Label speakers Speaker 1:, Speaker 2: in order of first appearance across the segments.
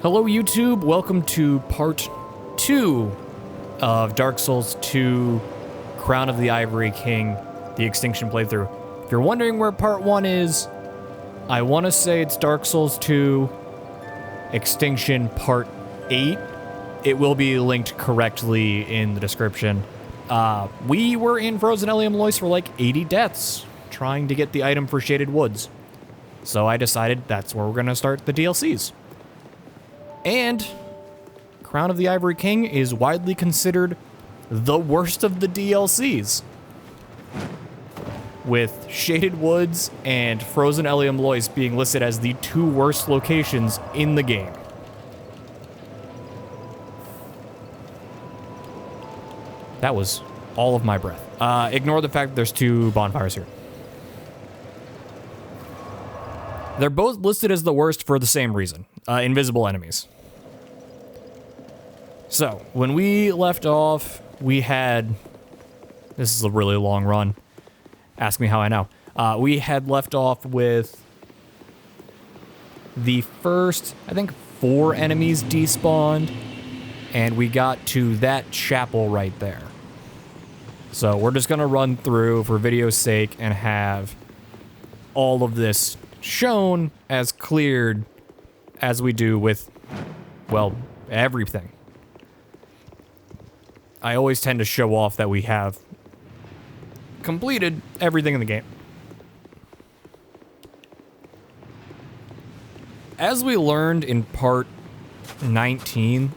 Speaker 1: Hello YouTube, welcome to part 2 of Dark Souls 2 Crown of the Ivory King, the Extinction playthrough. If you're wondering where part 1 is, I want to say it's Dark Souls 2 Extinction part 8. It will be linked correctly in the description. We were in Frozen Elysium Lois for like 80 deaths, trying to get the item for Shaded Woods. So I decided that's where we're going to start the DLCs. And Crown of the Ivory King is widely considered the worst of the DLCs, with Shaded Woods and Frozen Elysium Lois being listed as the 2 worst locations in the game. That was all of my breath. Ignore the fact that there's 2 bonfires here. They're both listed as the worst for the same reason, invisible enemies. So, when we left off, we had... This is a really long run. Ask me how I know. We had left off with the first, I think, 4 enemies despawned, and we got to that chapel right there. So, we're just going to run through for video's sake and have all of this shown as cleared as we do with, well, everything. I always tend to show off that we have completed everything in the game. As we learned in part 19,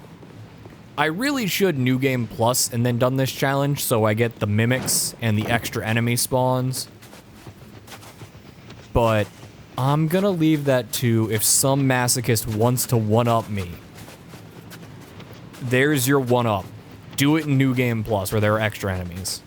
Speaker 1: I really should New Game Plus and then done this challenge so I get the mimics and the extra enemy spawns. But I'm gonna leave that to if some masochist wants to one-up me. There's your one-up. Do it in New Game Plus, where there are extra enemies.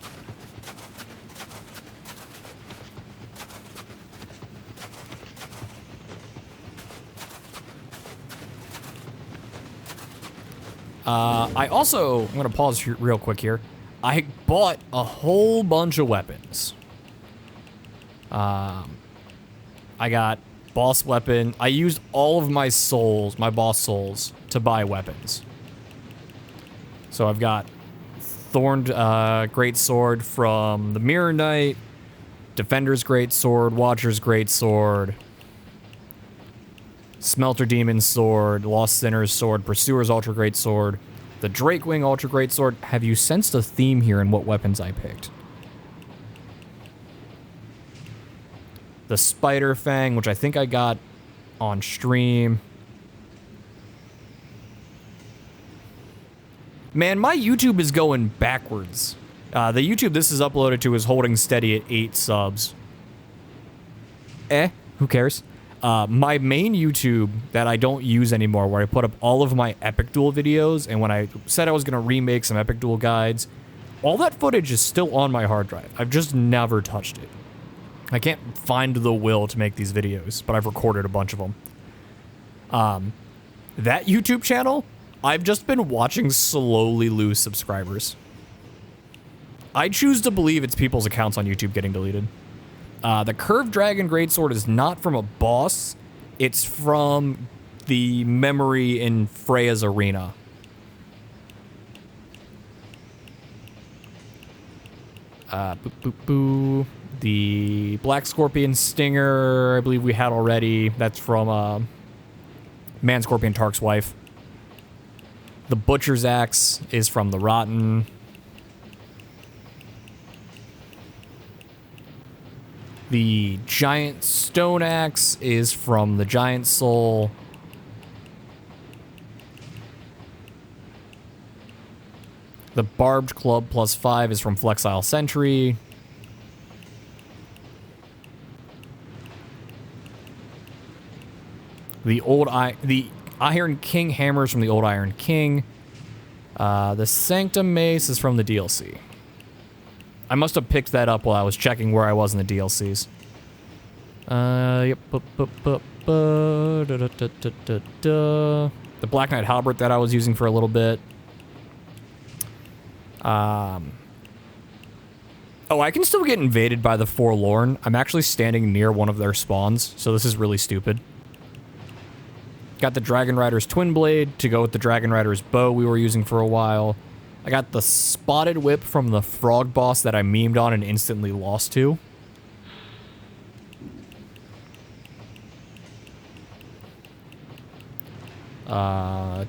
Speaker 1: I'm going to pause here, real quick here. I bought a whole bunch of weapons. I got boss weapon. I used all of my souls, my boss souls, to buy weapons. So I've got Thorned Greatsword from the Mirror Knight, Defender's Greatsword, Watcher's Greatsword, Smelter Demon's Sword, Lost Sinner's Sword, Pursuer's Ultra Greatsword, the Drakewing Ultra Greatsword. Have you sensed a theme here in what weapons I picked? The Spider Fang, which I think I got on stream. Man, my YouTube is going backwards. The YouTube this is uploaded to is holding steady at 8 subs. Who cares? My main YouTube that I don't use anymore, where I put up all of my Epic Duel videos, and when I said I was going to remake some Epic Duel guides, all that footage is still on my hard drive. I've just never touched it. I can't find the will to make these videos, but I've recorded a bunch of them. That YouTube channel, I've just been watching slowly lose subscribers. I choose to believe it's people's accounts on YouTube getting deleted. The Curved Dragon Greatsword is not from a boss. It's from the memory in Freya's arena. The Black Scorpion Stinger, I believe we had already. That's from Man Scorpion Tark's wife. The Butcher's Axe is from the Rotten. The Giant Stone Axe is from the Giant Soul. The Barbed Club +5 is from Flexile Sentry. The Iron King Hammer is from the Old Iron King. The Sanctum Mace is from the DLC. I must have picked that up while I was checking where I was in the DLCs. Yep. The Black Knight Halberd that I was using for a little bit. Oh, I can still get invaded by the Forlorn. I'm actually standing near one of their spawns, so this is really stupid. Got the Dragon Rider's Twin Blade to go with the Dragon Rider's bow we were using for a while. I got the Spotted Whip from the Frog Boss that I memed on and instantly lost to. I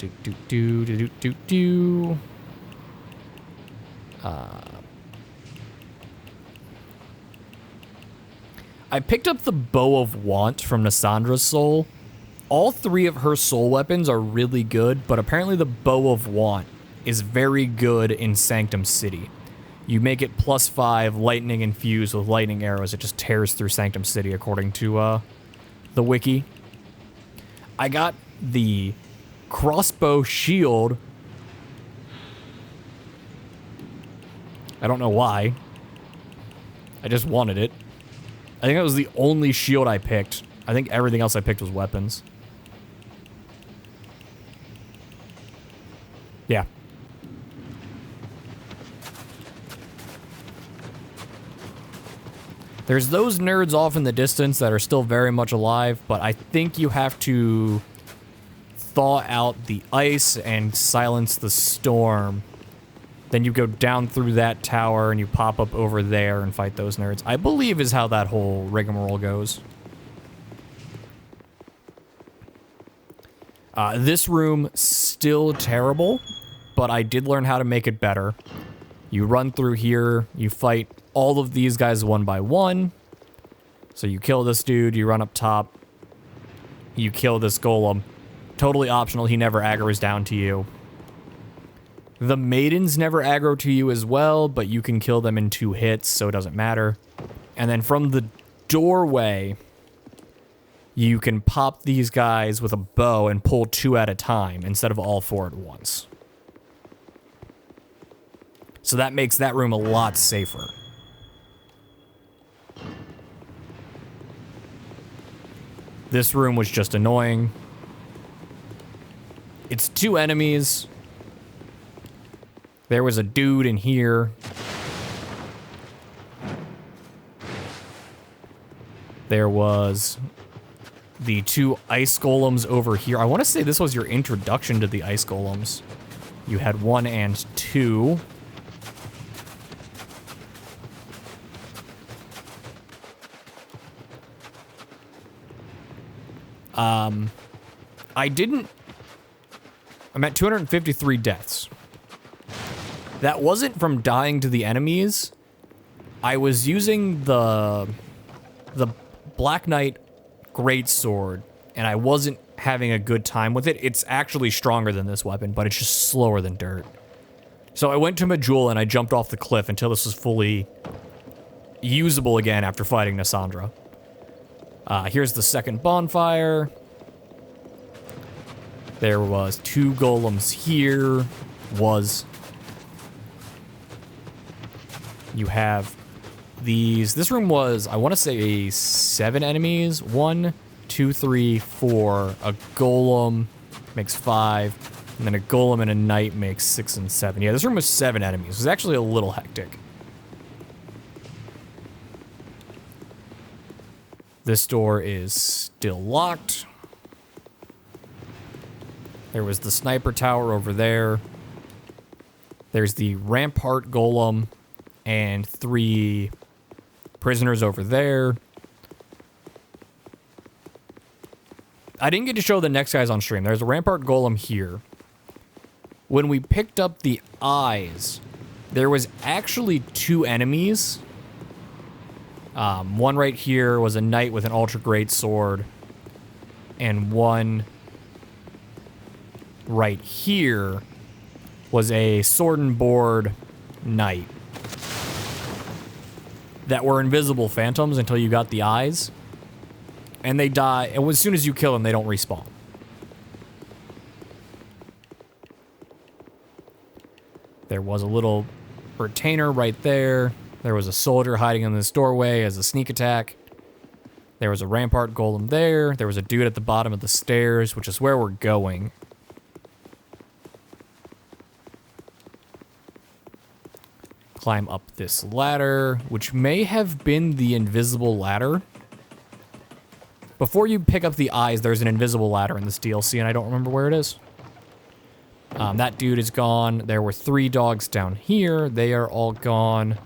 Speaker 1: picked up the Bow of Want from Nassandra's soul. All 3 of her soul weapons are really good, but apparently the Bow of Want is very good in Sanctum City. You make it +5 lightning infused with lightning arrows. It just tears through Sanctum City according to the wiki. I got the crossbow shield. I don't know why. I just wanted it. I think that was the only shield I picked. I think everything else I picked was weapons. Yeah. There's those nerds off in the distance that are still very much alive, but I think you have to thaw out the ice and silence the storm. Then you go down through that tower and you pop up over there and fight those nerds. I believe is how that whole rigmarole goes. This room, still terrible, but I did learn how to make it better. You run through here, you fight all of these guys one by one. So you kill this dude, you run up top, you kill this golem. Totally optional, he never aggroes down to you. The maidens never aggro to you as well, but you can kill them in 2 hits, so it doesn't matter. And then from the doorway, you can pop these guys with a bow and pull 2 at a time instead of all 4 at once. So that makes that room a lot safer. This room was just annoying. It's 2 enemies. There was a dude in here. There was the 2 ice golems over here. I want to say this was your introduction to the ice golems. You had 1 and 2. I'm at 253 deaths. That wasn't from dying to the enemies. I was using the Black Knight Greatsword, and I wasn't having a good time with it. It's actually stronger than this weapon, but it's just slower than dirt. So I went to Majula and I jumped off the cliff until this was fully usable again after fighting Nassandra. Here's the second bonfire. There was 2 golems here. You have these. This room was, I want to say, 7 enemies. 1, 2, 3, 4. A golem makes 5. And then a golem and a knight makes 6 and 7. Yeah, this room was 7 enemies. It was actually a little hectic. This door is still locked. There was the sniper tower over there. There's the rampart golem and 3 prisoners over there. I didn't get to show the next guys on stream. There's a rampart golem here. When we picked up the eyes, there was actually 2 enemies. One right here was a knight with an ultra great sword, and one right here was a sword and board knight that were invisible phantoms until you got the eyes, and they die, and as soon as you kill them, they don't respawn. There was a little retainer right there. There was a soldier hiding in this doorway as a sneak attack. There was a rampart golem there. There was a dude at the bottom of the stairs, which is where we're going. Climb up this ladder, which may have been the invisible ladder Before you pick up the eyes, there's an invisible ladder in this DLC, and I don't remember where it is. That dude is gone. There were 3 dogs down here. They are all gone.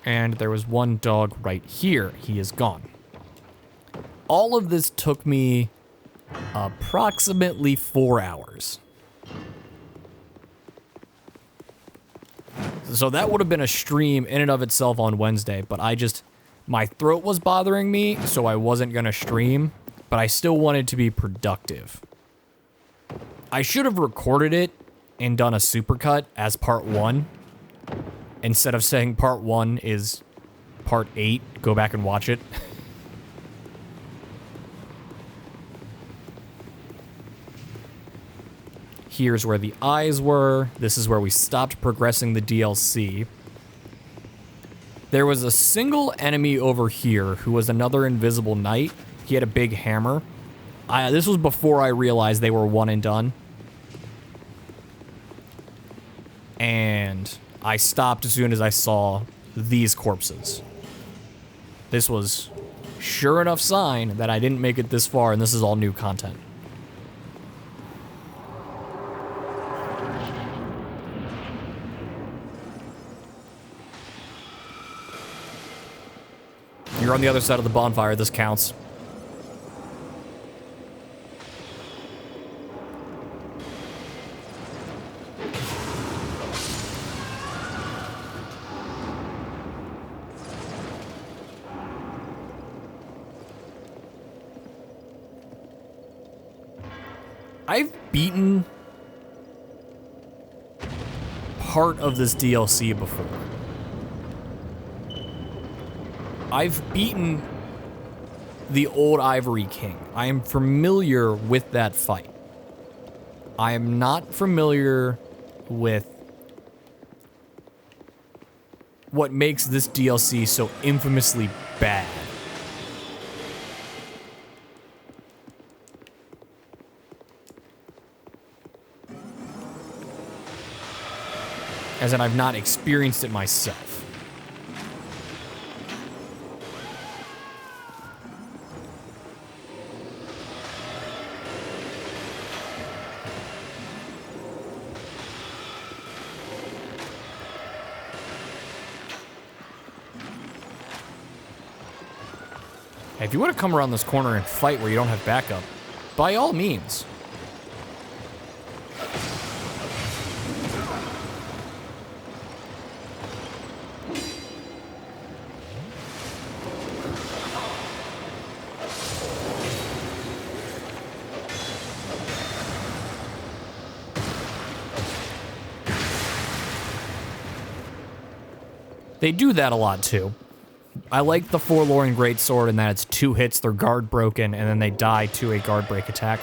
Speaker 1: And there was 1 dog right here. He is gone. All of this took me approximately 4 hours. So that would have been a stream in and of itself on Wednesday, but my throat was bothering me, so I wasn't gonna stream, but I still wanted to be productive. I should have recorded it and done a supercut as part 1, instead of saying part 1 is part 8, go back and watch it. Here's where the eyes were. This is where we stopped progressing the DLC. There was a single enemy over here who was another invisible knight. He had a big hammer. This was before I realized they were one and done. And I stopped as soon as I saw these corpses. This was sure enough sign that I didn't make it this far, and this is all new content. You're on the other side of the bonfire, this counts. I've beaten part of this DLC before. I've beaten the old Ivory King. I am familiar with that fight. I am not familiar with what makes this DLC so infamously bad. As in, I've not experienced it myself. If you want to come around this corner and fight where you don't have backup, by all means. They do that a lot too. I like the Forlorn Greatsword in that it's 2 hits, they're guard broken, and then they die to a guard break attack.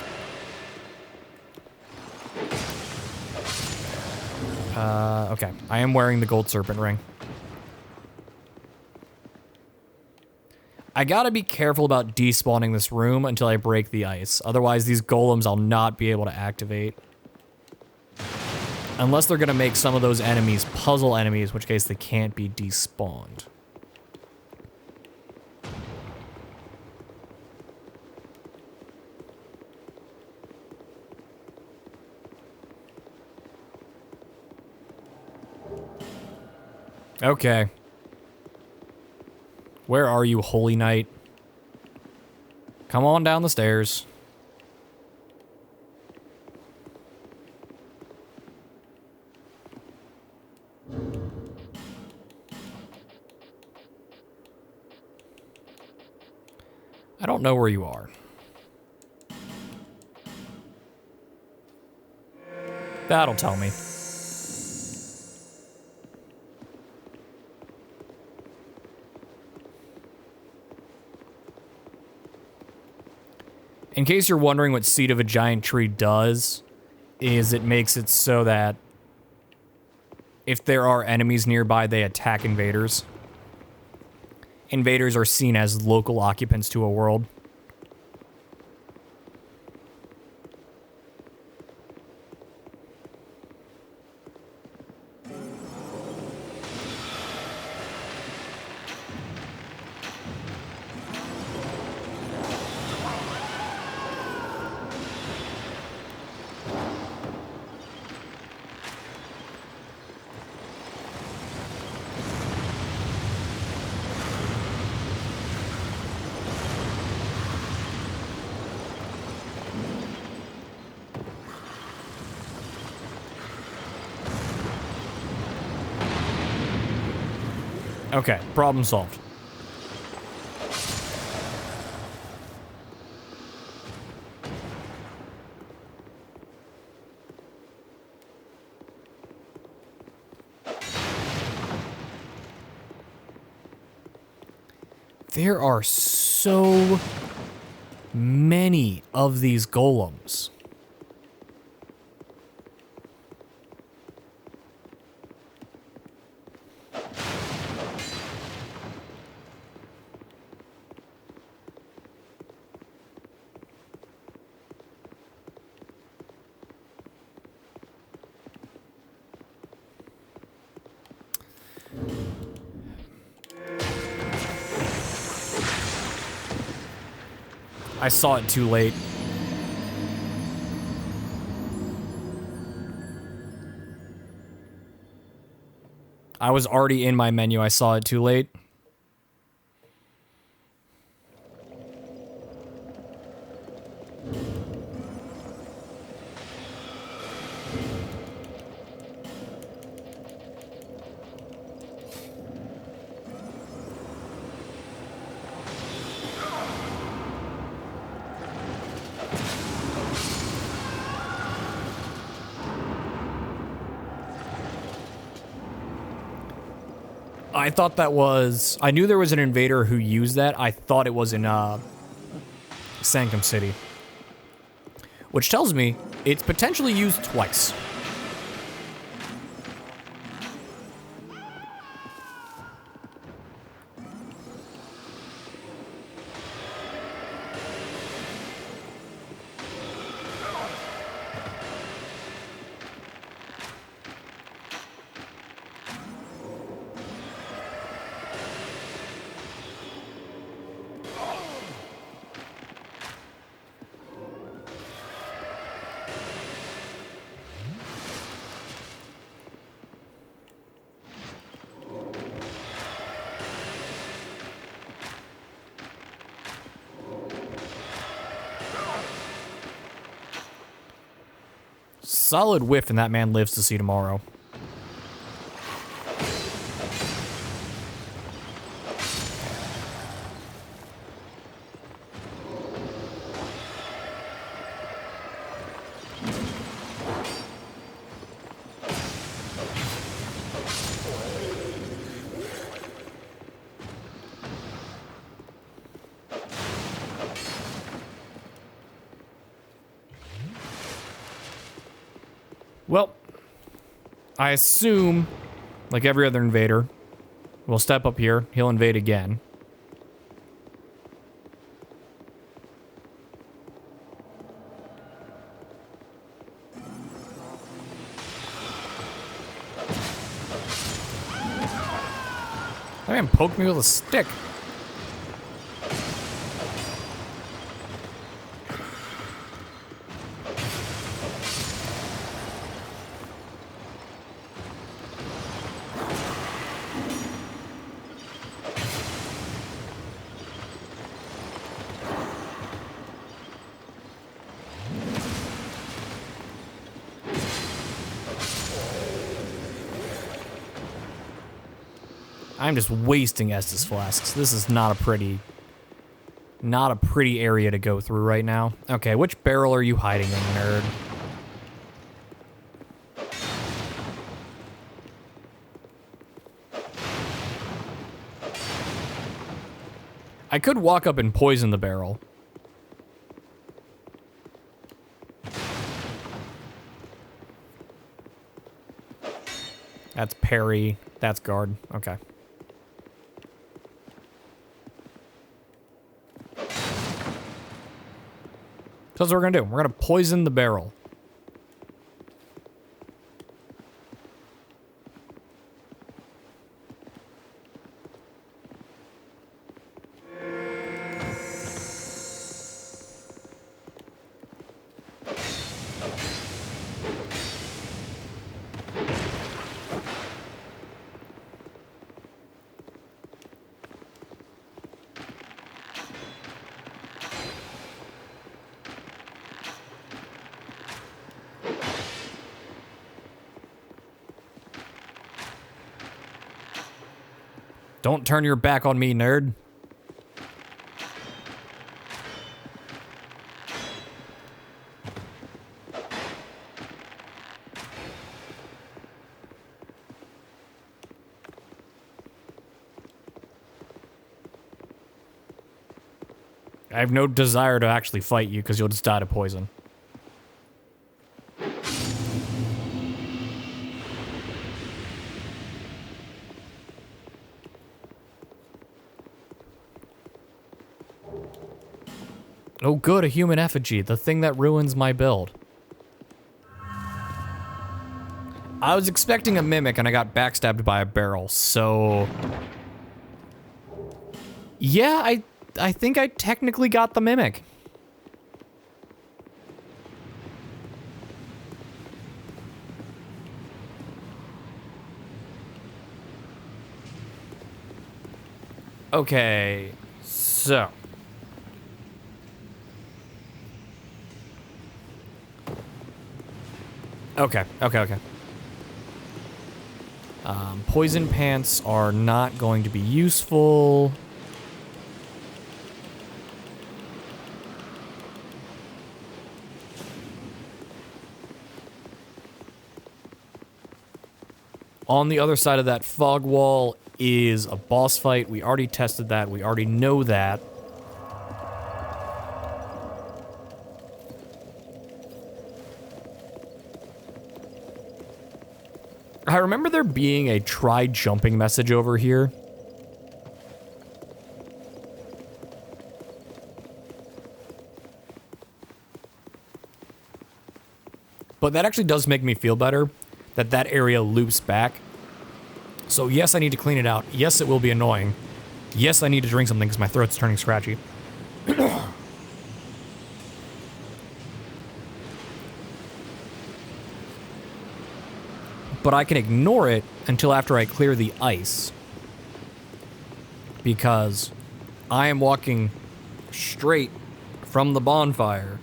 Speaker 1: Okay. I am wearing the Gold Serpent Ring. I gotta be careful about despawning this room until I break the ice. Otherwise, these golems I'll not be able to activate. Unless they're gonna make some of those enemies puzzle enemies, in which case they can't be despawned. Okay. Where are you, Holy Knight? Come on down the stairs. I don't know where you are. That'll tell me. In case you're wondering what Seed of a Giant Tree does, is it makes it so that if there are enemies nearby, they attack invaders. Invaders are seen as local occupants to a world. Okay, problem solved. There are so many of these golems. I saw it too late. I was already in my menu. I saw it too late. I thought that was... I knew there was an invader who used that. I thought it was in Sanctum City. Which tells me it's potentially used twice. Solid whiff, and that man lives to see tomorrow. Well, I assume, like every other invader, we'll step up here. He'll invade again. That man poked me with a stick. I'm just wasting Estus flasks. This is not a pretty area to go through right now. Okay, which barrel are you hiding in, nerd? I could walk up and poison the barrel. That's parry. That's guard. Okay. So that's what we're gonna do. We're gonna poison the barrel. Don't turn your back on me, nerd. I have no desire to actually fight you because you'll just die to poison. Oh good, a human effigy, the thing that ruins my build. I was expecting a mimic and I got backstabbed by a barrel, so... Yeah, I think I technically got the mimic. Okay, so... Okay. Poison pants are not going to be useful. On the other side of that fog wall is a boss fight. We already tested that. We already know that. I remember there being a try jumping message over here. But that actually does make me feel better that that area loops back. So yes, I need to clean it out. Yes, it will be annoying. Yes, I need to drink something because my throat's turning scratchy. But I can ignore it until after I clear the ice. Because I am walking straight from the bonfire.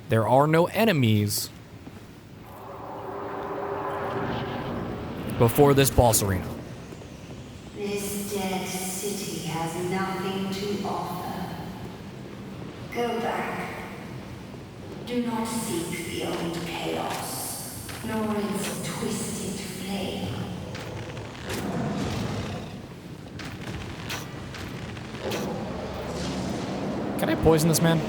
Speaker 1: There are no enemies before this boss arena.
Speaker 2: This dead city has nothing to offer. Go back. Do not seek the old chaos, nor its twisted flame.
Speaker 1: Can I poison this man?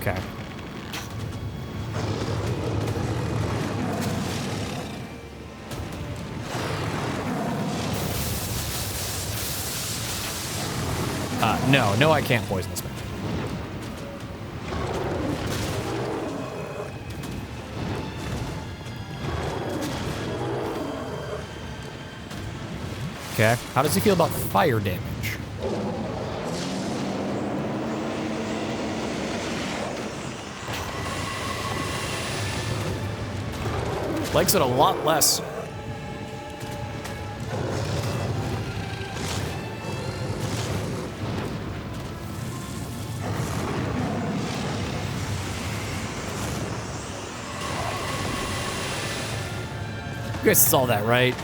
Speaker 1: Okay. No, I can't poison this man. Okay, how does he feel about fire damage? Likes it a lot less. You guys saw that, right?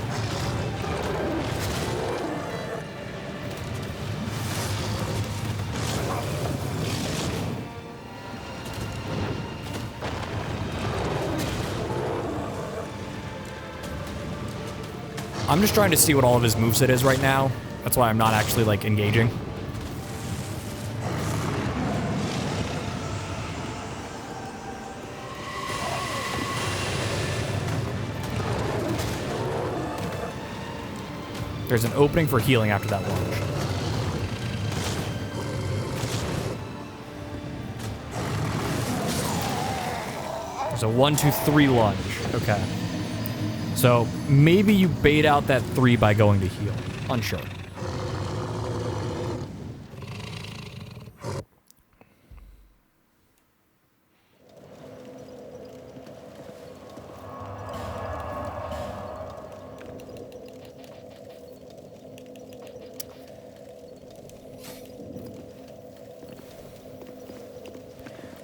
Speaker 1: I'm just trying to see what all of his moveset is right now. That's why I'm not actually, like, engaging. There's an opening for healing after that lunge. There's a 1, 2, 3 lunge. Okay. So maybe you bait out that 3 by going to heal. Unsure.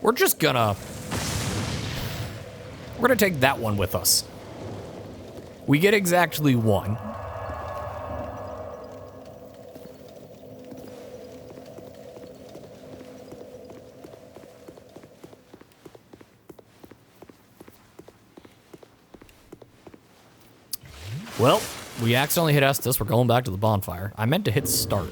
Speaker 1: We're just gonna... We're gonna take that one with us. We get exactly one. Well, we accidentally hit Estes. We're going back to the bonfire. I meant to hit start.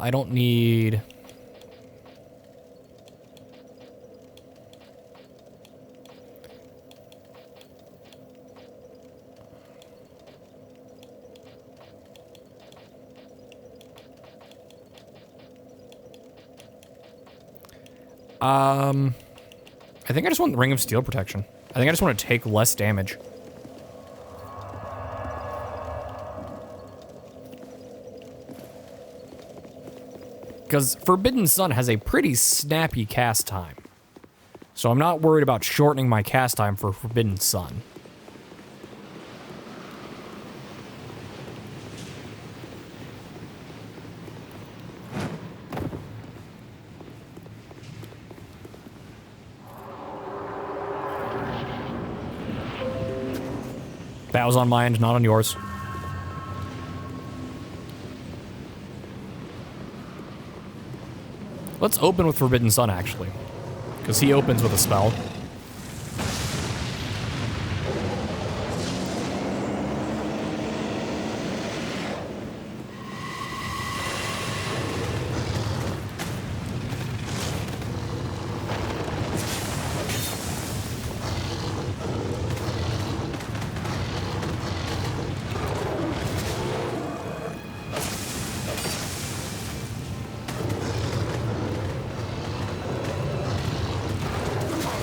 Speaker 1: I don't need... I think I just want Ring of Steel protection. I think I just want to take less damage. Because Forbidden Sun has a pretty snappy cast time. So I'm not worried about shortening my cast time for Forbidden Sun. That was on my end, not on yours. Let's open with Forbidden Sun, actually. Because he opens with a spell.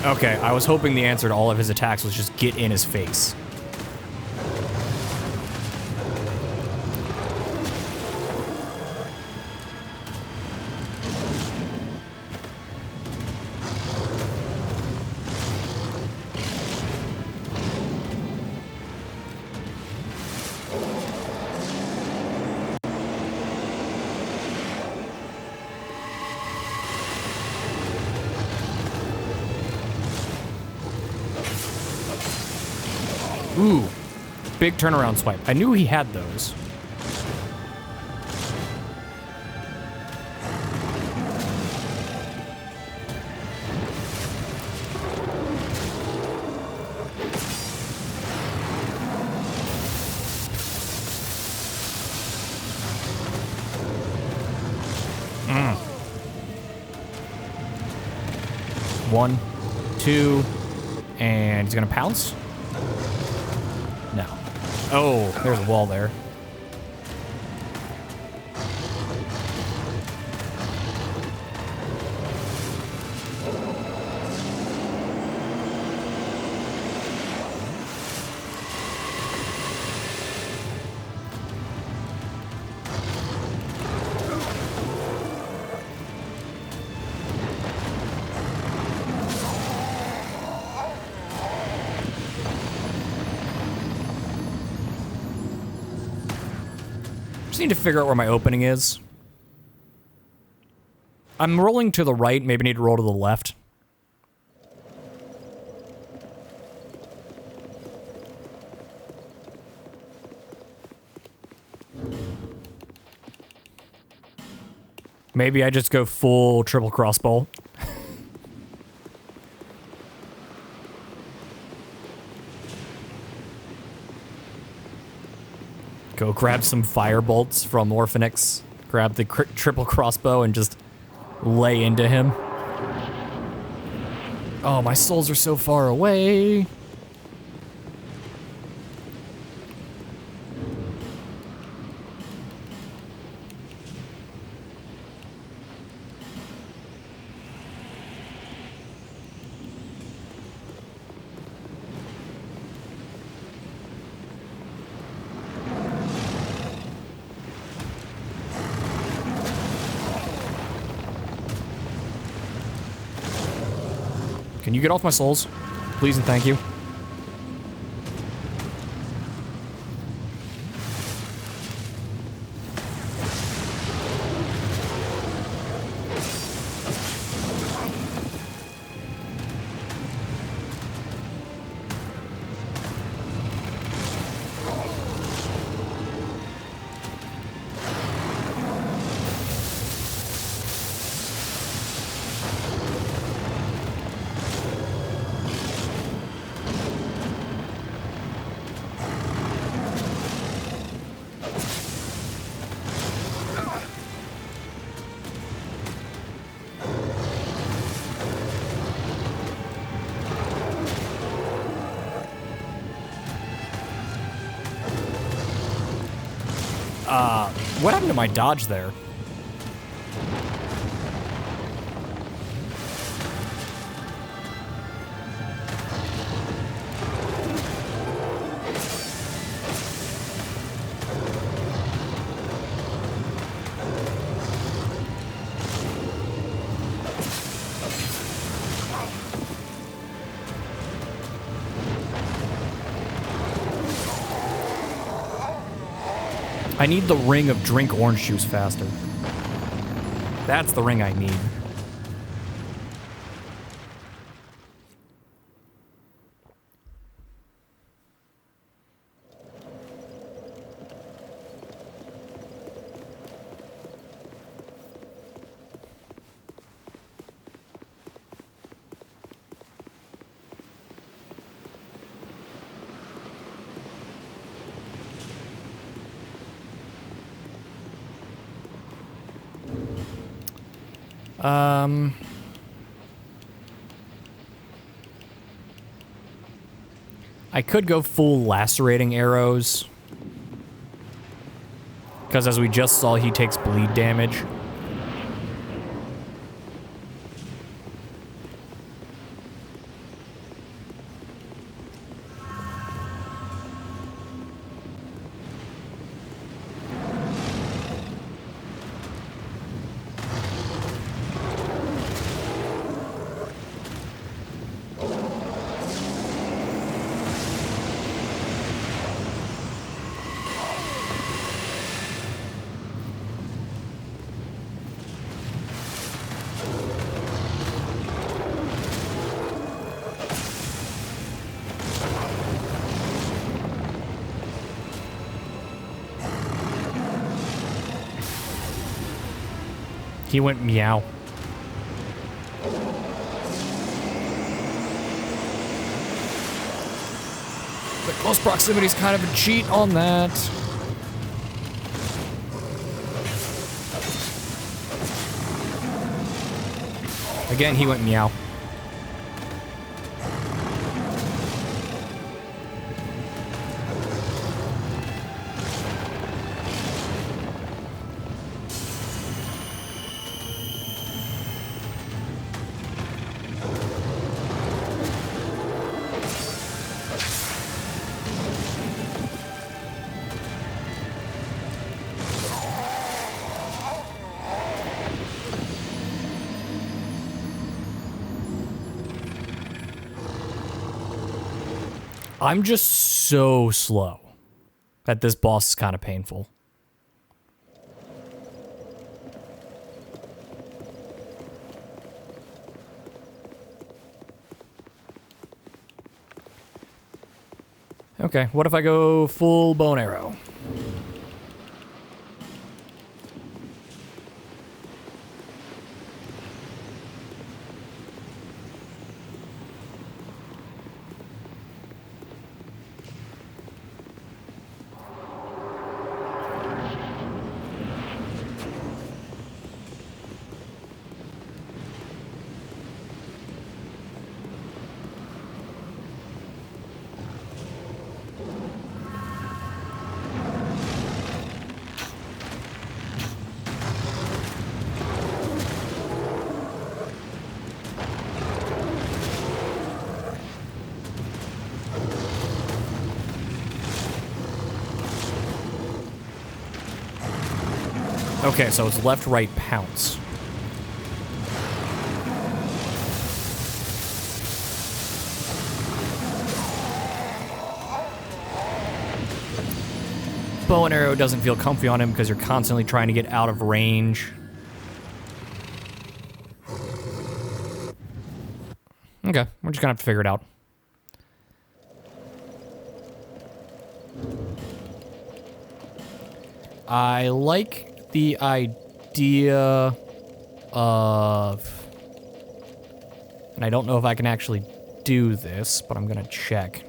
Speaker 1: Okay, I was hoping the answer to all of his attacks was just get in his face. Ooh, big turnaround swipe. I knew he had those. One, two, and he's gonna pounce. No. Oh, there's a wall there. Just need to figure out where my opening is. I'm rolling to the right, maybe need to roll to the left. Maybe I just go full triple crossbow. Go grab some fire bolts from Orphanix, grab the triple crossbow, and just lay into him. Oh, my souls are so far away. Can you get off my souls? Please and thank you. What happened to my dodge there? I need the ring of drink orange juice faster. That's the ring I need. I could go full lacerating arrows. Because as we just saw, he takes bleed damage. He went meow. The close proximity is kind of a cheat on that. Again, he went meow. I'm just so slow that this boss is kind of painful. Okay, what if I go full bow and arrow? Okay, so it's left, right, pounce. bow and arrow doesn't feel comfy on him because you're constantly trying to get out of range. Okay, we're just gonna have to figure it out. I like the idea of... And I don't know if I can actually do this, but I'm gonna check.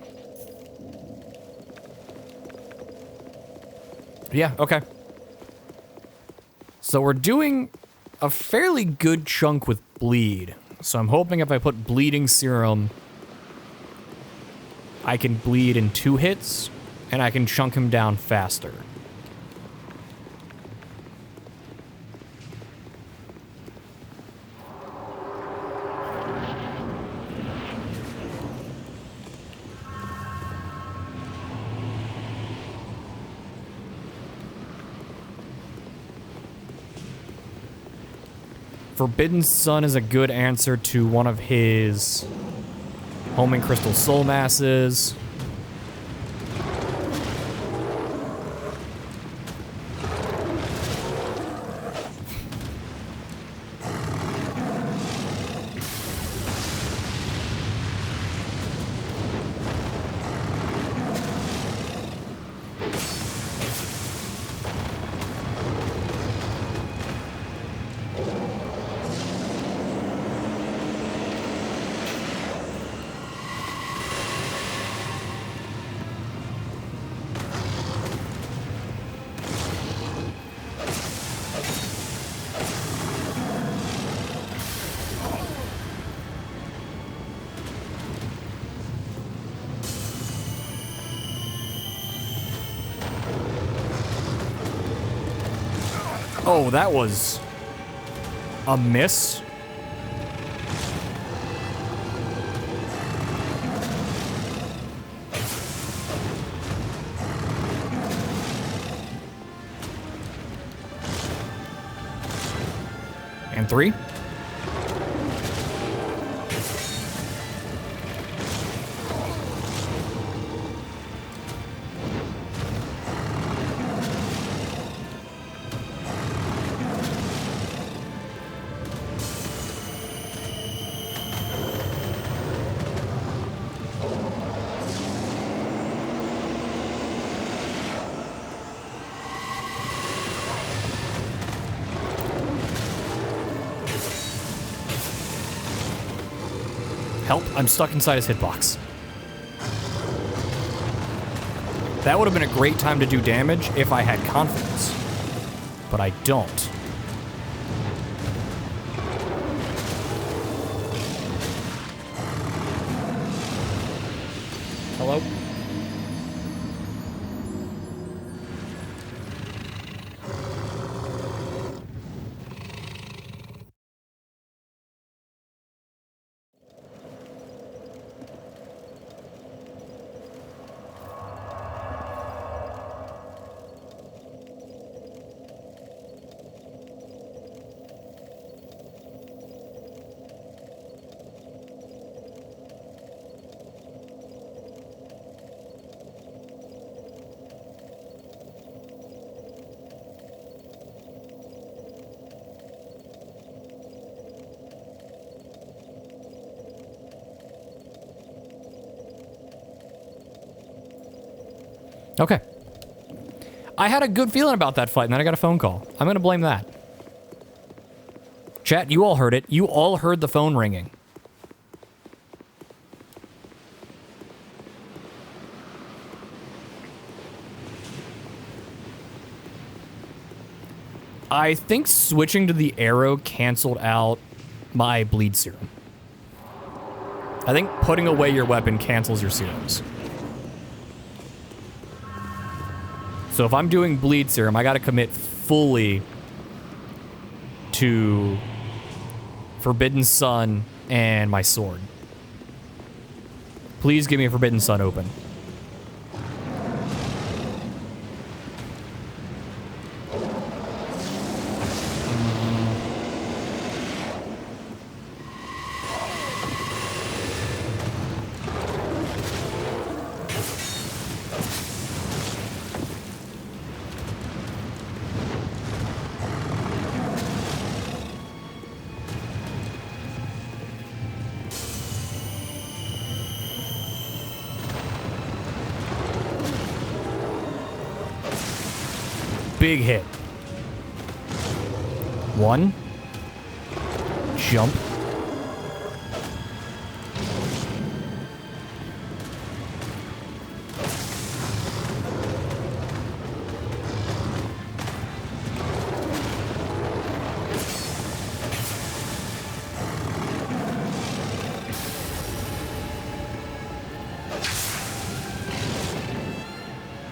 Speaker 1: Yeah, okay. So we're doing a fairly good chunk with bleed. So I'm hoping if I put bleeding serum, I can bleed in 2 hits, and I can chunk him down faster. Forbidden Sun is a good answer to one of his homing crystal soul masses. Oh, that was a miss. And 3. Help, I'm stuck inside his hitbox. That would have been a great time to do damage if I had confidence. But I don't. Hello? Okay. I had a good feeling about that fight, and then I got a phone call. I'm gonna blame that. Chat, you all heard it. You all heard the phone ringing. I think switching to the arrow canceled out my bleed serum. I think putting away your weapon cancels your serums. So if I'm doing bleed serum, I gotta commit fully to Forbidden Sun and my sword. Please give me a Forbidden Sun open. Big hit. 1. Jump.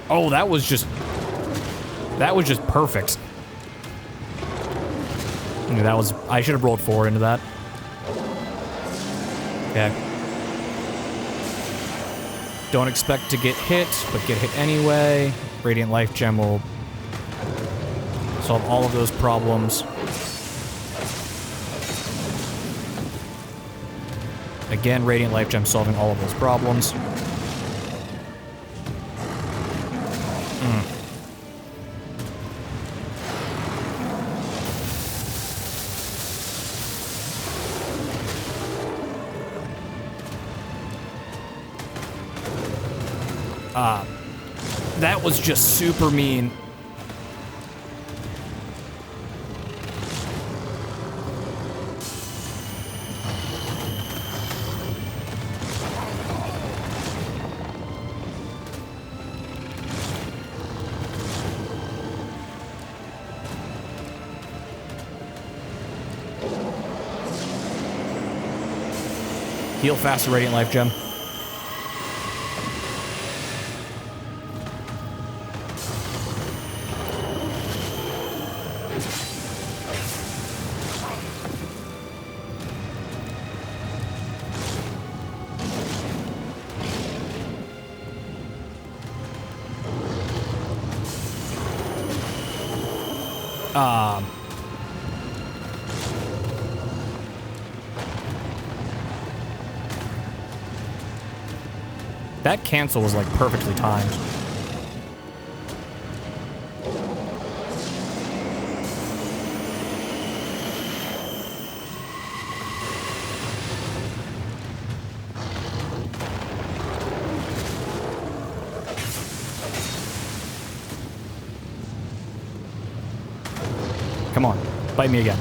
Speaker 1: Oh, that was just perfect. I should have rolled 4 into that. Okay. Don't expect to get hit, but get hit anyway. Radiant Life Gem will solve all of those problems. Again, Radiant Life Gem solving all of those problems. That was just super mean. Heal faster, Radiant Life Gem. That cancel was like perfectly timed. Come on, bite me again.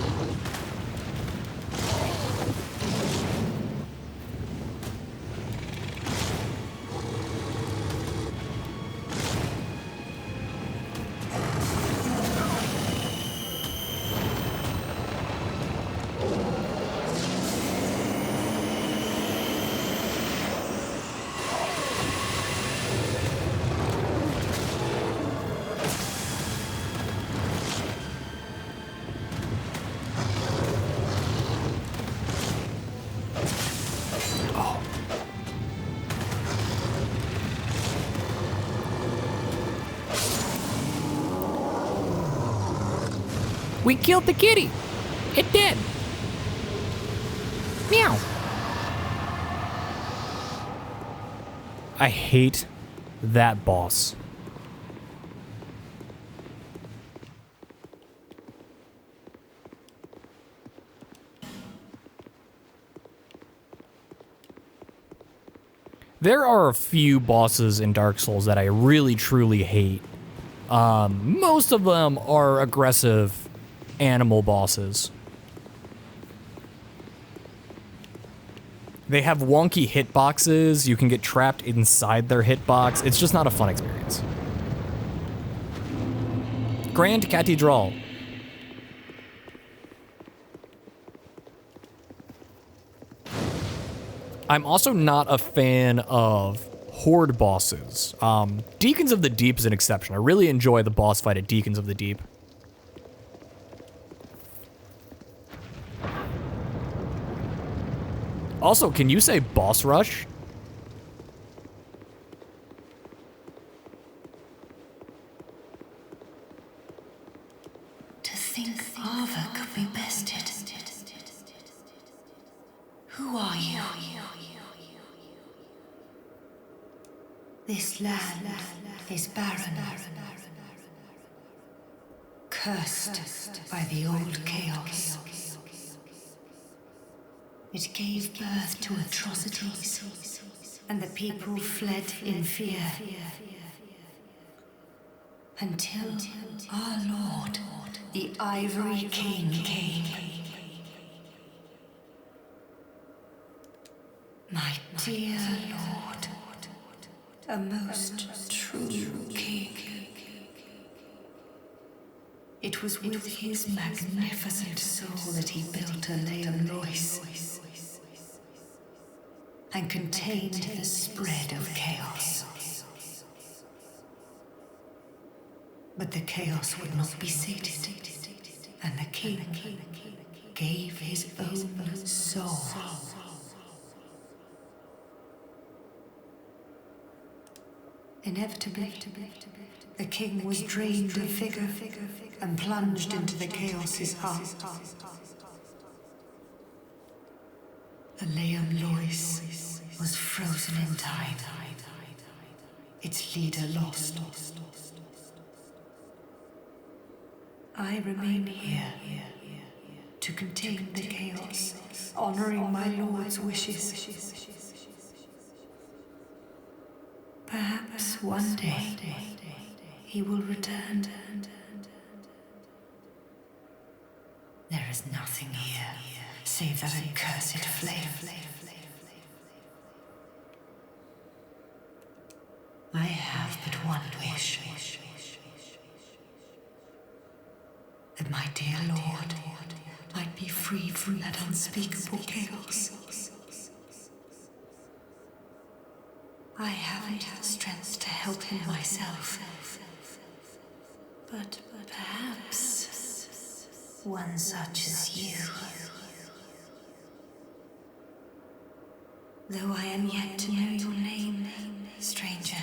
Speaker 1: We killed the kitty. It did. Meow. I hate that boss. There are a few bosses in Dark Souls that I really truly hate. Most of them are aggressive animal bosses. They have wonky hitboxes. You can get trapped inside their hitbox. It's just not a fun experience. Grand Cathedral. I'm also not a fan of horde bosses. Deacons of the Deep is an exception. I really enjoy the boss fight at Deacons of the Deep. Also, can you say boss rush?
Speaker 2: To think Ava could be bested. Who are you? This land is barren, cursed by the old chaos. It gave birth to atrocities, and the people fled in fear. until our Lord, the Ivory King, came. My dear Lord, a most true king. It was with his magnificent soul that he built a Liam Lois and contained the spread of chaos. But the chaos would not be sated, and the king gave his own soul. Inevitably, the king was drained of vigor and plunged into the chaos's heart. The Liam Lois was frozen in time, its leader lost. I remain here to contain the chaos, honoring my Lord's wishes. Perhaps one day he will return. There is nothing here save that accursed flame. I have but one wish. That my dear Lord might be freed from that unspeakable chaos. I haven't had strength to help him myself, but perhaps one such as you. Though I am yet to know your name, stranger,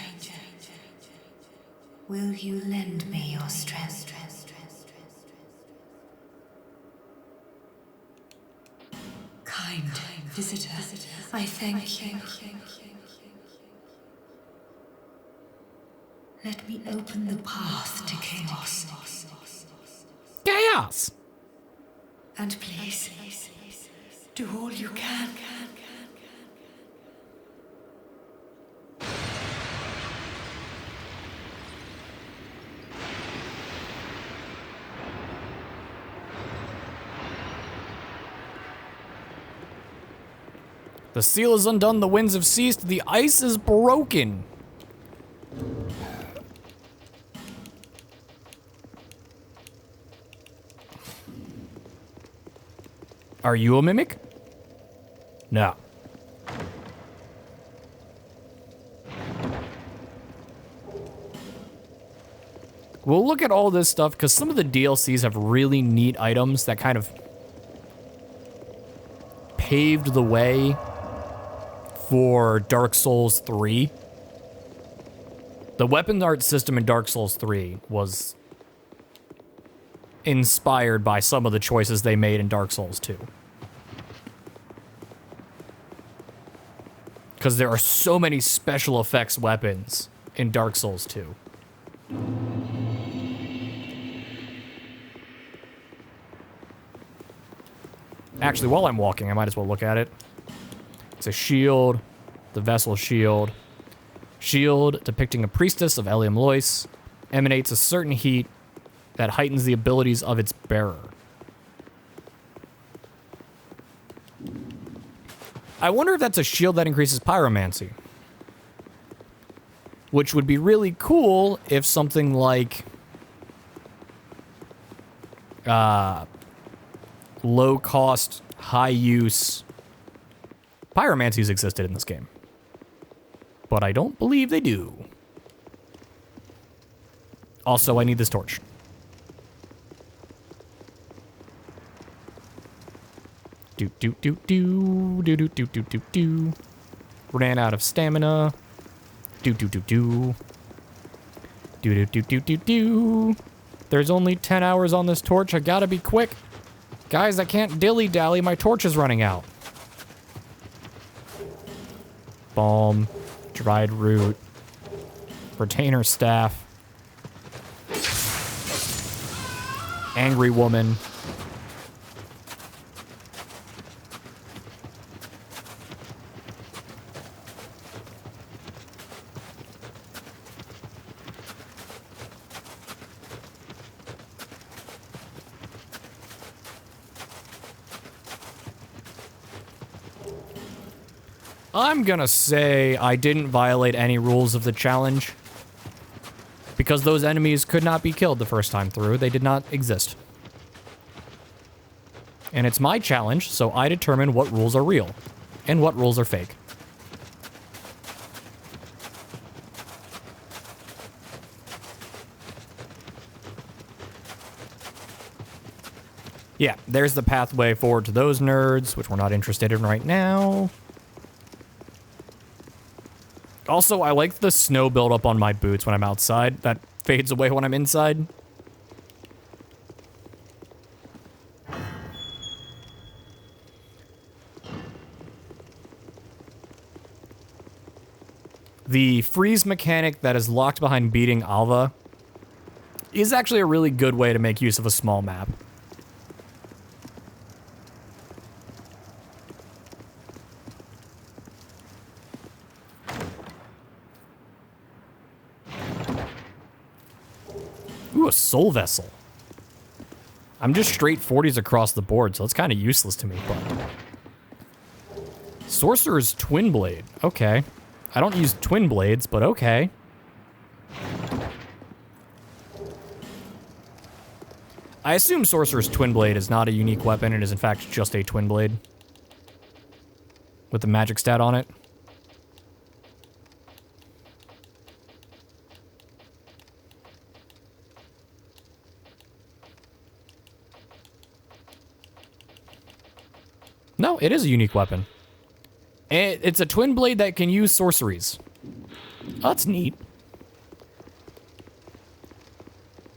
Speaker 2: will you lend me your strength? Kind visitor, I thank you. Let me open the path to chaos.
Speaker 1: Chaos!
Speaker 2: And please, do all you can.
Speaker 1: The seal is undone, the winds have ceased, the ice is broken. Are you a mimic? No. We'll look at all this stuff because some of the DLCs have really neat items that kind of paved the way for Dark Souls 3. The weapon art system in Dark Souls 3 was inspired by some of the choices they made in Dark Souls 2. Because there are so many special effects weapons in Dark Souls 2. Actually, while I'm walking, I might as well look at it. It's a shield, the vessel shield. Shield depicting a priestess of Liam Lois emanates a certain heat that heightens the abilities of its bearer. I wonder if that's a shield that increases pyromancy. Which would be really cool if something like low cost, high use pyromancies existed in this game. But I don't believe they do. Also, I need this torch. Ran out of stamina. There's only 10 hours on this torch. I gotta be quick. Guys, I can't dilly-dally. My torch is running out. Balm. Dried root. Retainer staff. Angry woman. I'm gonna say I didn't violate any rules of the challenge. Because those enemies could not be killed the first time through. They did not exist. And it's my challenge, so I determine what rules are real and what rules are fake. Yeah, there's the pathway forward to those nerds, which we're not interested in right now. Also, I like the snow buildup on my boots when I'm outside. That fades away when I'm inside. The freeze mechanic that is locked behind beating Alva is actually a really good way to make use of a small map. Ooh, a soul vessel. I'm just straight 40s across the board, so it's kind of useless to me, but... Sorcerer's Twin Blade. Okay. I don't use twin blades, but okay. I assume Sorcerer's Twin Blade is not a unique weapon and is in fact just a twin blade. With the magic stat on it. No, it is a unique weapon. It's a twin blade that can use sorceries. Oh, that's neat.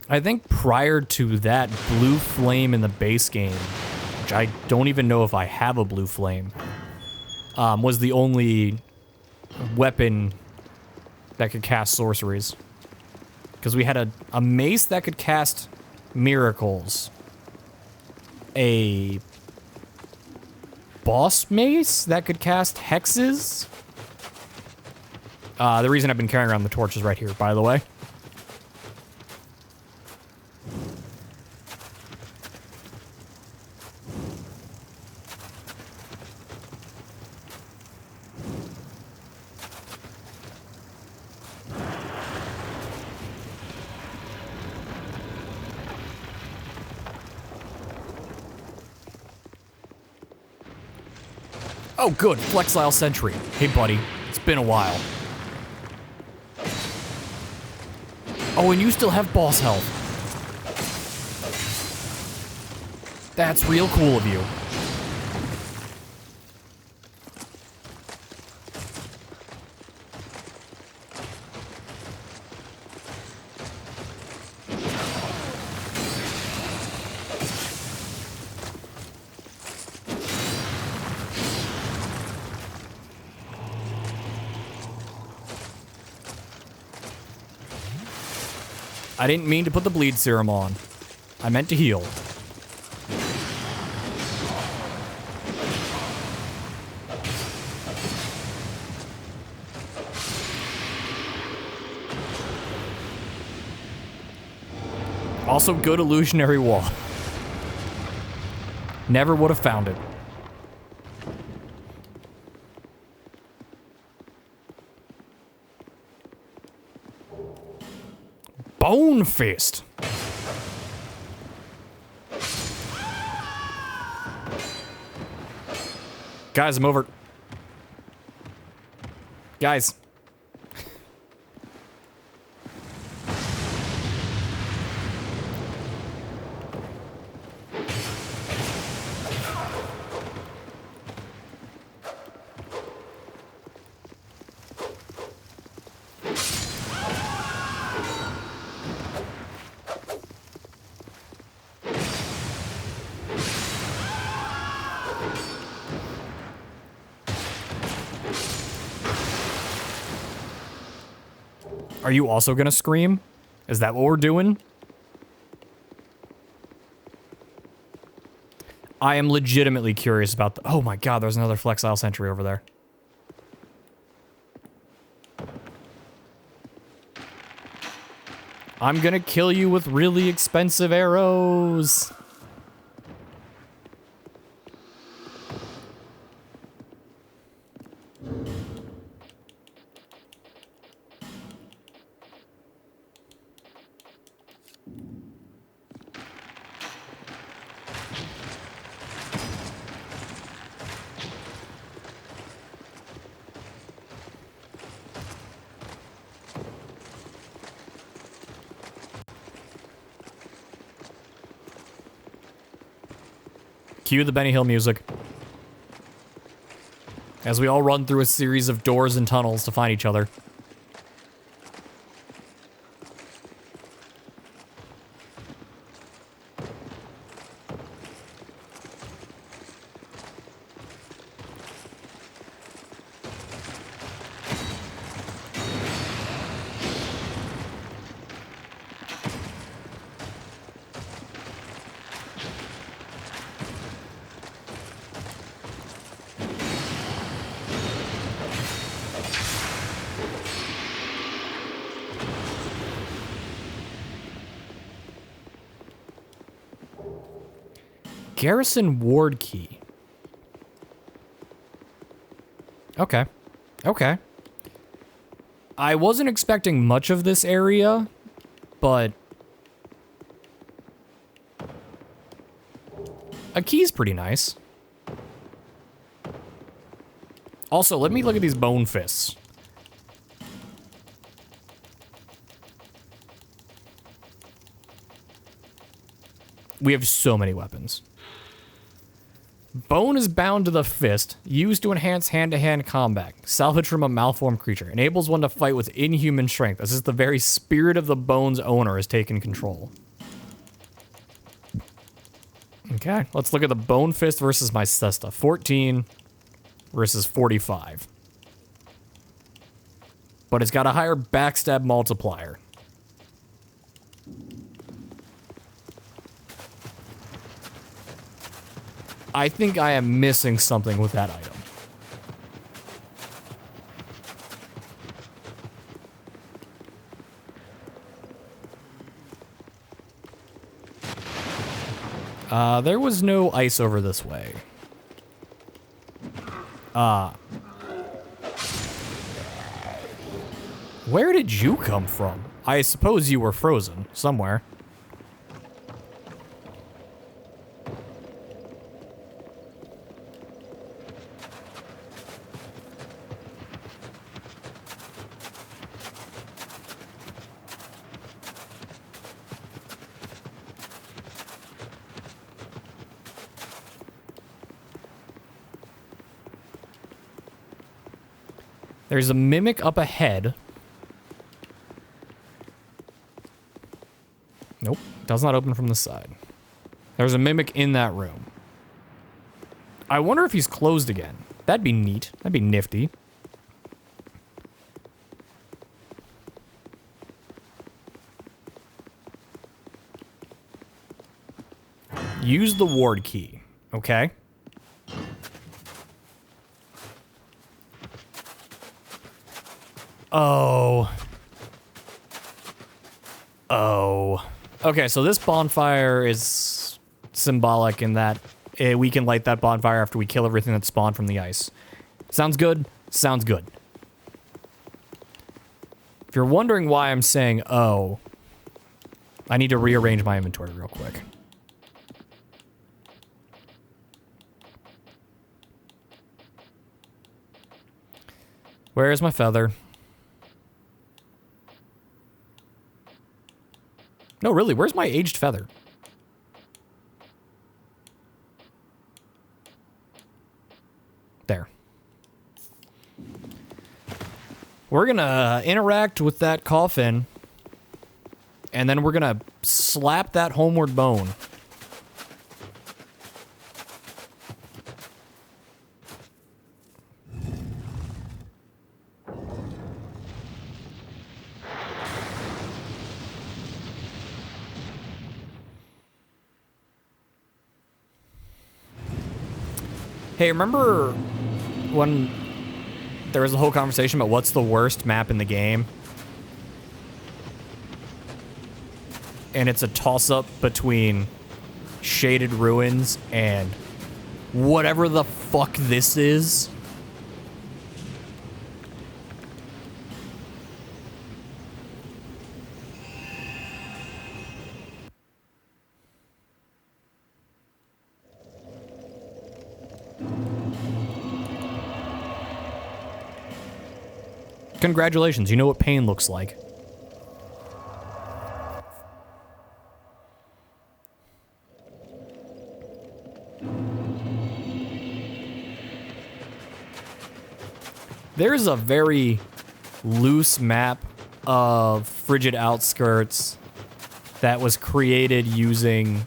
Speaker 1: I think prior to that, Blue Flame in the base game, which I don't even know if I have a Blue Flame, was the only weapon that could cast sorceries. Because we had a mace that could cast miracles. A boss mace that could cast hexes. The reason I've been carrying around the torch is right here, by the way. Oh, good. Flexile Sentry. Hey, buddy. It's been a while. Oh, and you still have boss health. That's real cool of you. I didn't mean to put the bleed serum on. I meant to heal. Also, good illusionary wall. Never would have found it. Bone Fist. Guys, I'm over. Guys. Are you also gonna scream? Is that what we're doing? I am legitimately curious about the— oh my god, there's another Flexile Sentry over there. I'm gonna kill you with really expensive arrows. Cue the Benny Hill music. As we all run through a series of doors and tunnels to find each other. Garrison Ward Key. Okay. Okay. I wasn't expecting much of this area, but a key's pretty nice. Also, let me look at these bone fists. We have so many weapons. Bone is bound to the fist, used to enhance hand-to-hand combat. Salvage from a malformed creature. Enables one to fight with inhuman strength, as if the very spirit of the bone's owner has taken control. Okay, let's look at the bone fist versus my Cesta. 14 versus 45. But it's got a higher backstab multiplier. I think I am missing something with that item. There was no ice over this way. Where did you come from? I suppose you were frozen somewhere. There's a mimic up ahead. Nope, does not open from the side. There's a mimic in that room. I wonder if he's closed again. That'd be neat. That'd be nifty. Use the ward key. Okay. Oh. Oh. Okay, so this bonfire is symbolic in that we can light that bonfire after we kill everything that spawned from the ice. Sounds good? Sounds good. If you're wondering why I'm saying oh, I need to rearrange my inventory real quick. Where is my feather? No, really, where's my aged feather? There. We're gonna interact with that coffin, and then we're gonna slap that homeward bone. Hey, remember when there was a whole conversation about what's the worst map in the game? And it's a toss-up between Shaded Ruins and whatever the fuck this is. Congratulations, you know what pain looks like. There's a very loose map of Frigid Outskirts that was created using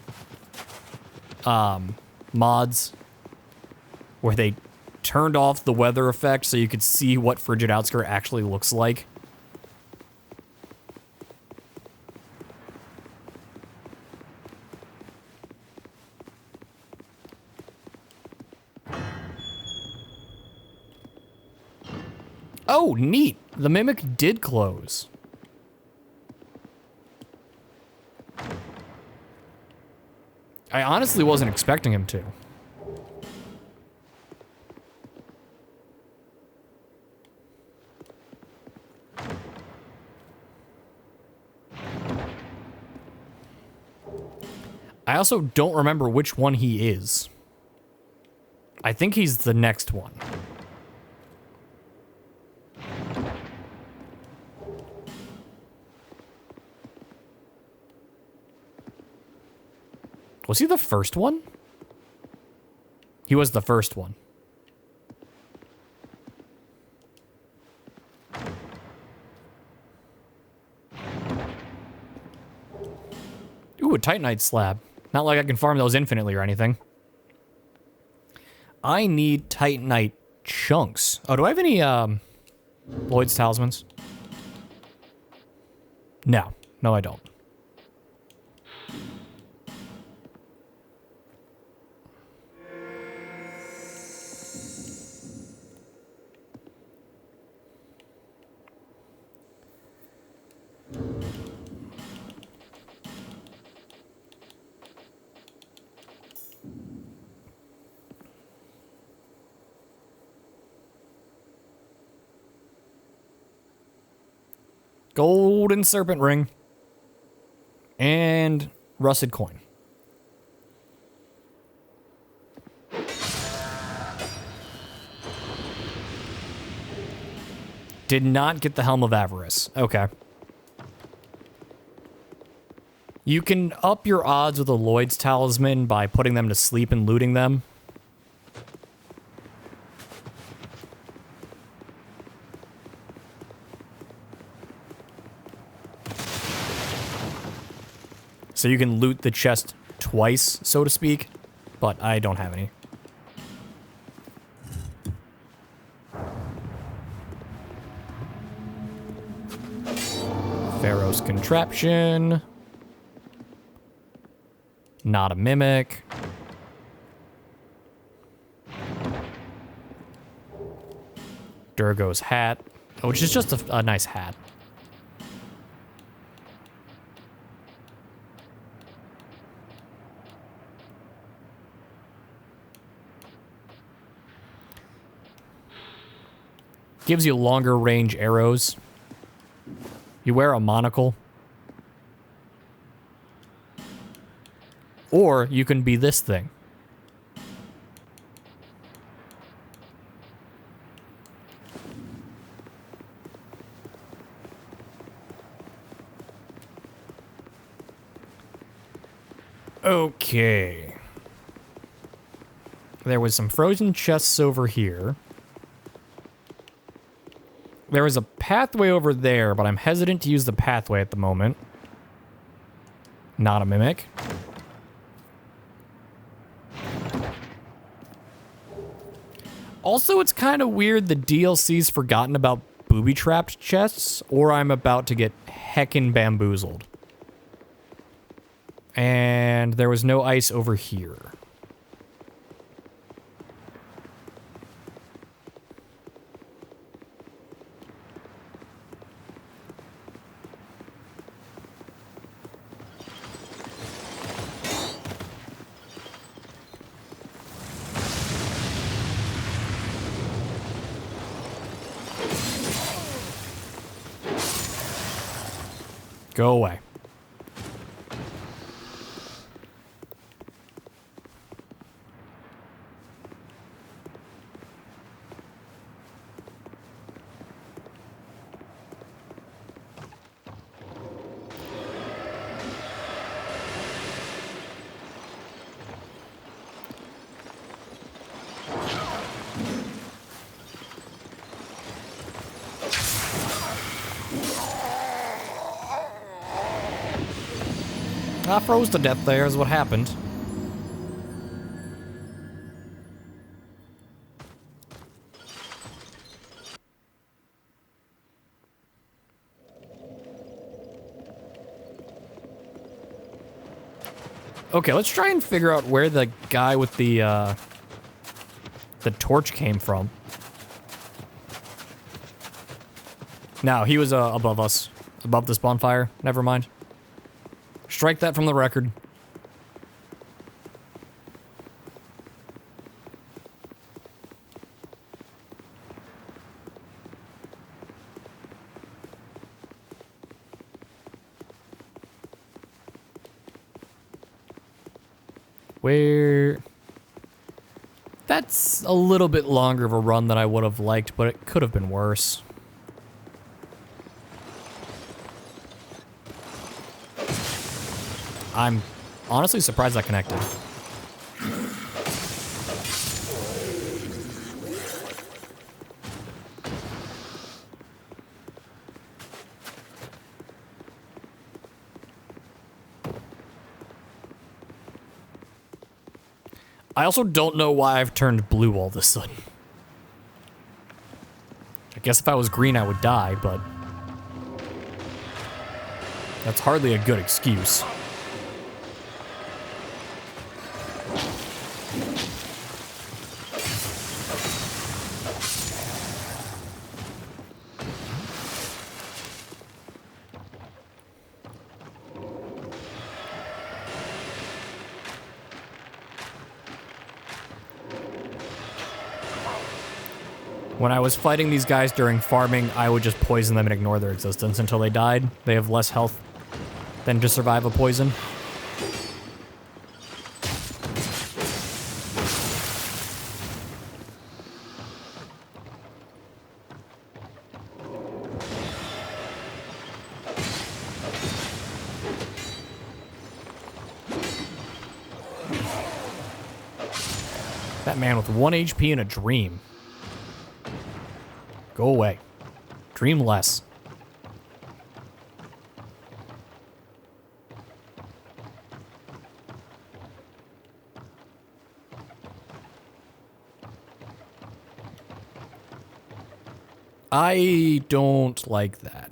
Speaker 1: mods where they turned off the weather effect so you could see what Frigid Outskirt actually looks like. Oh, neat. The Mimic did close. I honestly wasn't expecting him to. I also don't remember which one he is. I think he's the next one. Was he the first one? He was the first one. Ooh, a Titanite slab. Not like I can farm those infinitely or anything. I need Titanite chunks. Oh, do I have any Lloyd's talismans? No. No, I don't. Golden serpent ring. And rusted coin. Did not get the Helm of Avarice. Okay. You can up your odds with a Lloyd's talisman by putting them to sleep and looting them. So you can loot the chest twice, so to speak, but I don't have any. Pharaoh's Contraption. Not a Mimic. Durgo's hat, which is just a nice hat. Gives you longer range arrows. You wear a monocle. Or you can be this thing. Okay. There was some frozen chests over here. There is a pathway over there, but I'm hesitant to use the pathway at the moment. Not a Mimic. Also, it's kind of weird the DLC's forgotten about booby-trapped chests, or I'm about to get heckin' bamboozled. And there was no ice over here. Go away. I froze to death there is what happened. Okay, let's try and figure out where the guy with the torch came from. No, he was above us. Above this bonfire. Never mind. Strike that from the record. Where... That's a little bit longer of a run than I would have liked, but it could have been worse. I'm honestly surprised that connected. I also don't know why I've turned blue all of a sudden. I guess if I was green, I would die, but that's hardly a good excuse. When I was fighting these guys during farming, I would just poison them and ignore their existence until they died. They have less health than to survive a poison. That man with 1 HP and a dream. Go away. Dream less. I don't like that.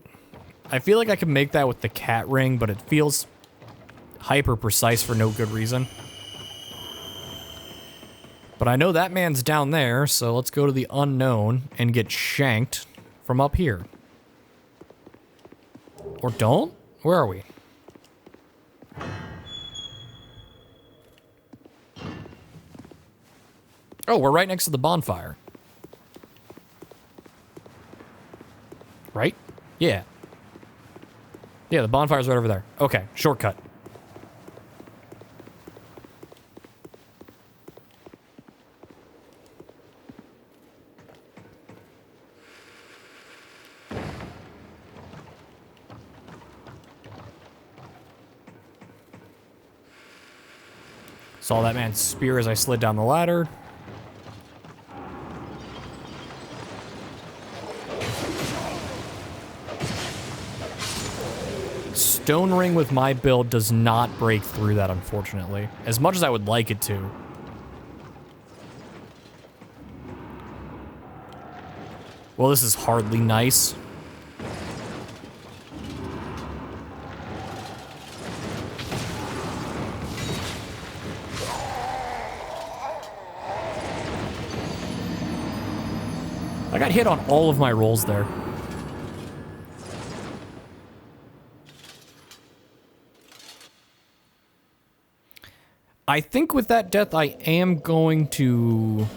Speaker 1: I feel like I could make that with the cat ring, but it feels hyper precise for no good reason. But I know that man's down there, so let's go to the unknown and get shanked from up here. Or don't? Where are we? Oh, we're right next to the bonfire. Right? Yeah. Yeah, the bonfire's right over there. Okay, shortcut. Saw that man's spear as I slid down the ladder. Stone ring with my build does not break through that, unfortunately. As much as I would like it to. Well, this is hardly nice. I got hit on all of my rolls there. I think with that death, I am going to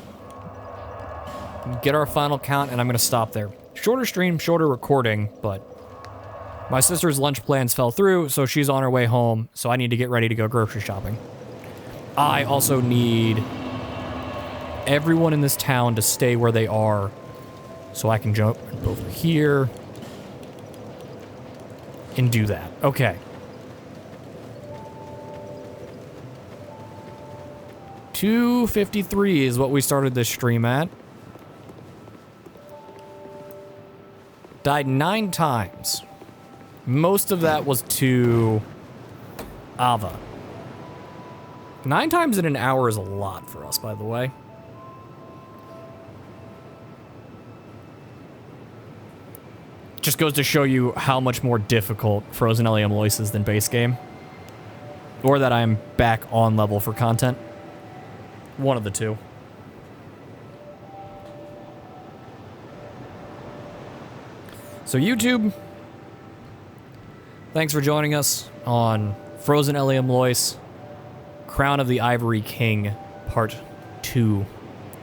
Speaker 1: get our final count, and I'm going to stop there. Shorter stream, shorter recording, but my sister's lunch plans fell through, so she's on her way home, so I need to get ready to go grocery shopping. I also need everyone in this town to stay where they are, so I can jump over here and do that. Okay. 253 is what we started this stream at. Died 9 times. Most of that was to Ava. 9 times in an hour is a lot for us, by the way. Just goes to show you how much more difficult Frozen LEM Lois is than base game. Or that I'm back on level for content. One of the two. So YouTube, thanks for joining us on Frozen LEM Lois, Crown of the Ivory King, Part 2.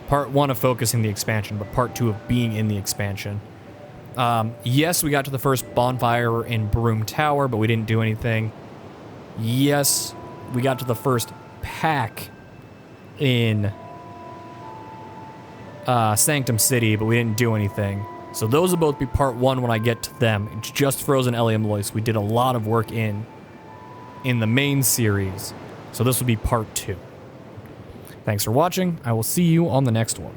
Speaker 1: Part 1 of focusing the expansion, but Part 2 of being in the expansion. Yes, we got to the first bonfire in Broom Tower, but we didn't do anything. Yes, we got to the first pack in Sanctum City, but we didn't do anything. So those will both be part 1 when I get to them. It's just Frozen LEM Lois. We did a lot of work in the main series. So this will be part 2. Thanks for watching. I will see you on the next one.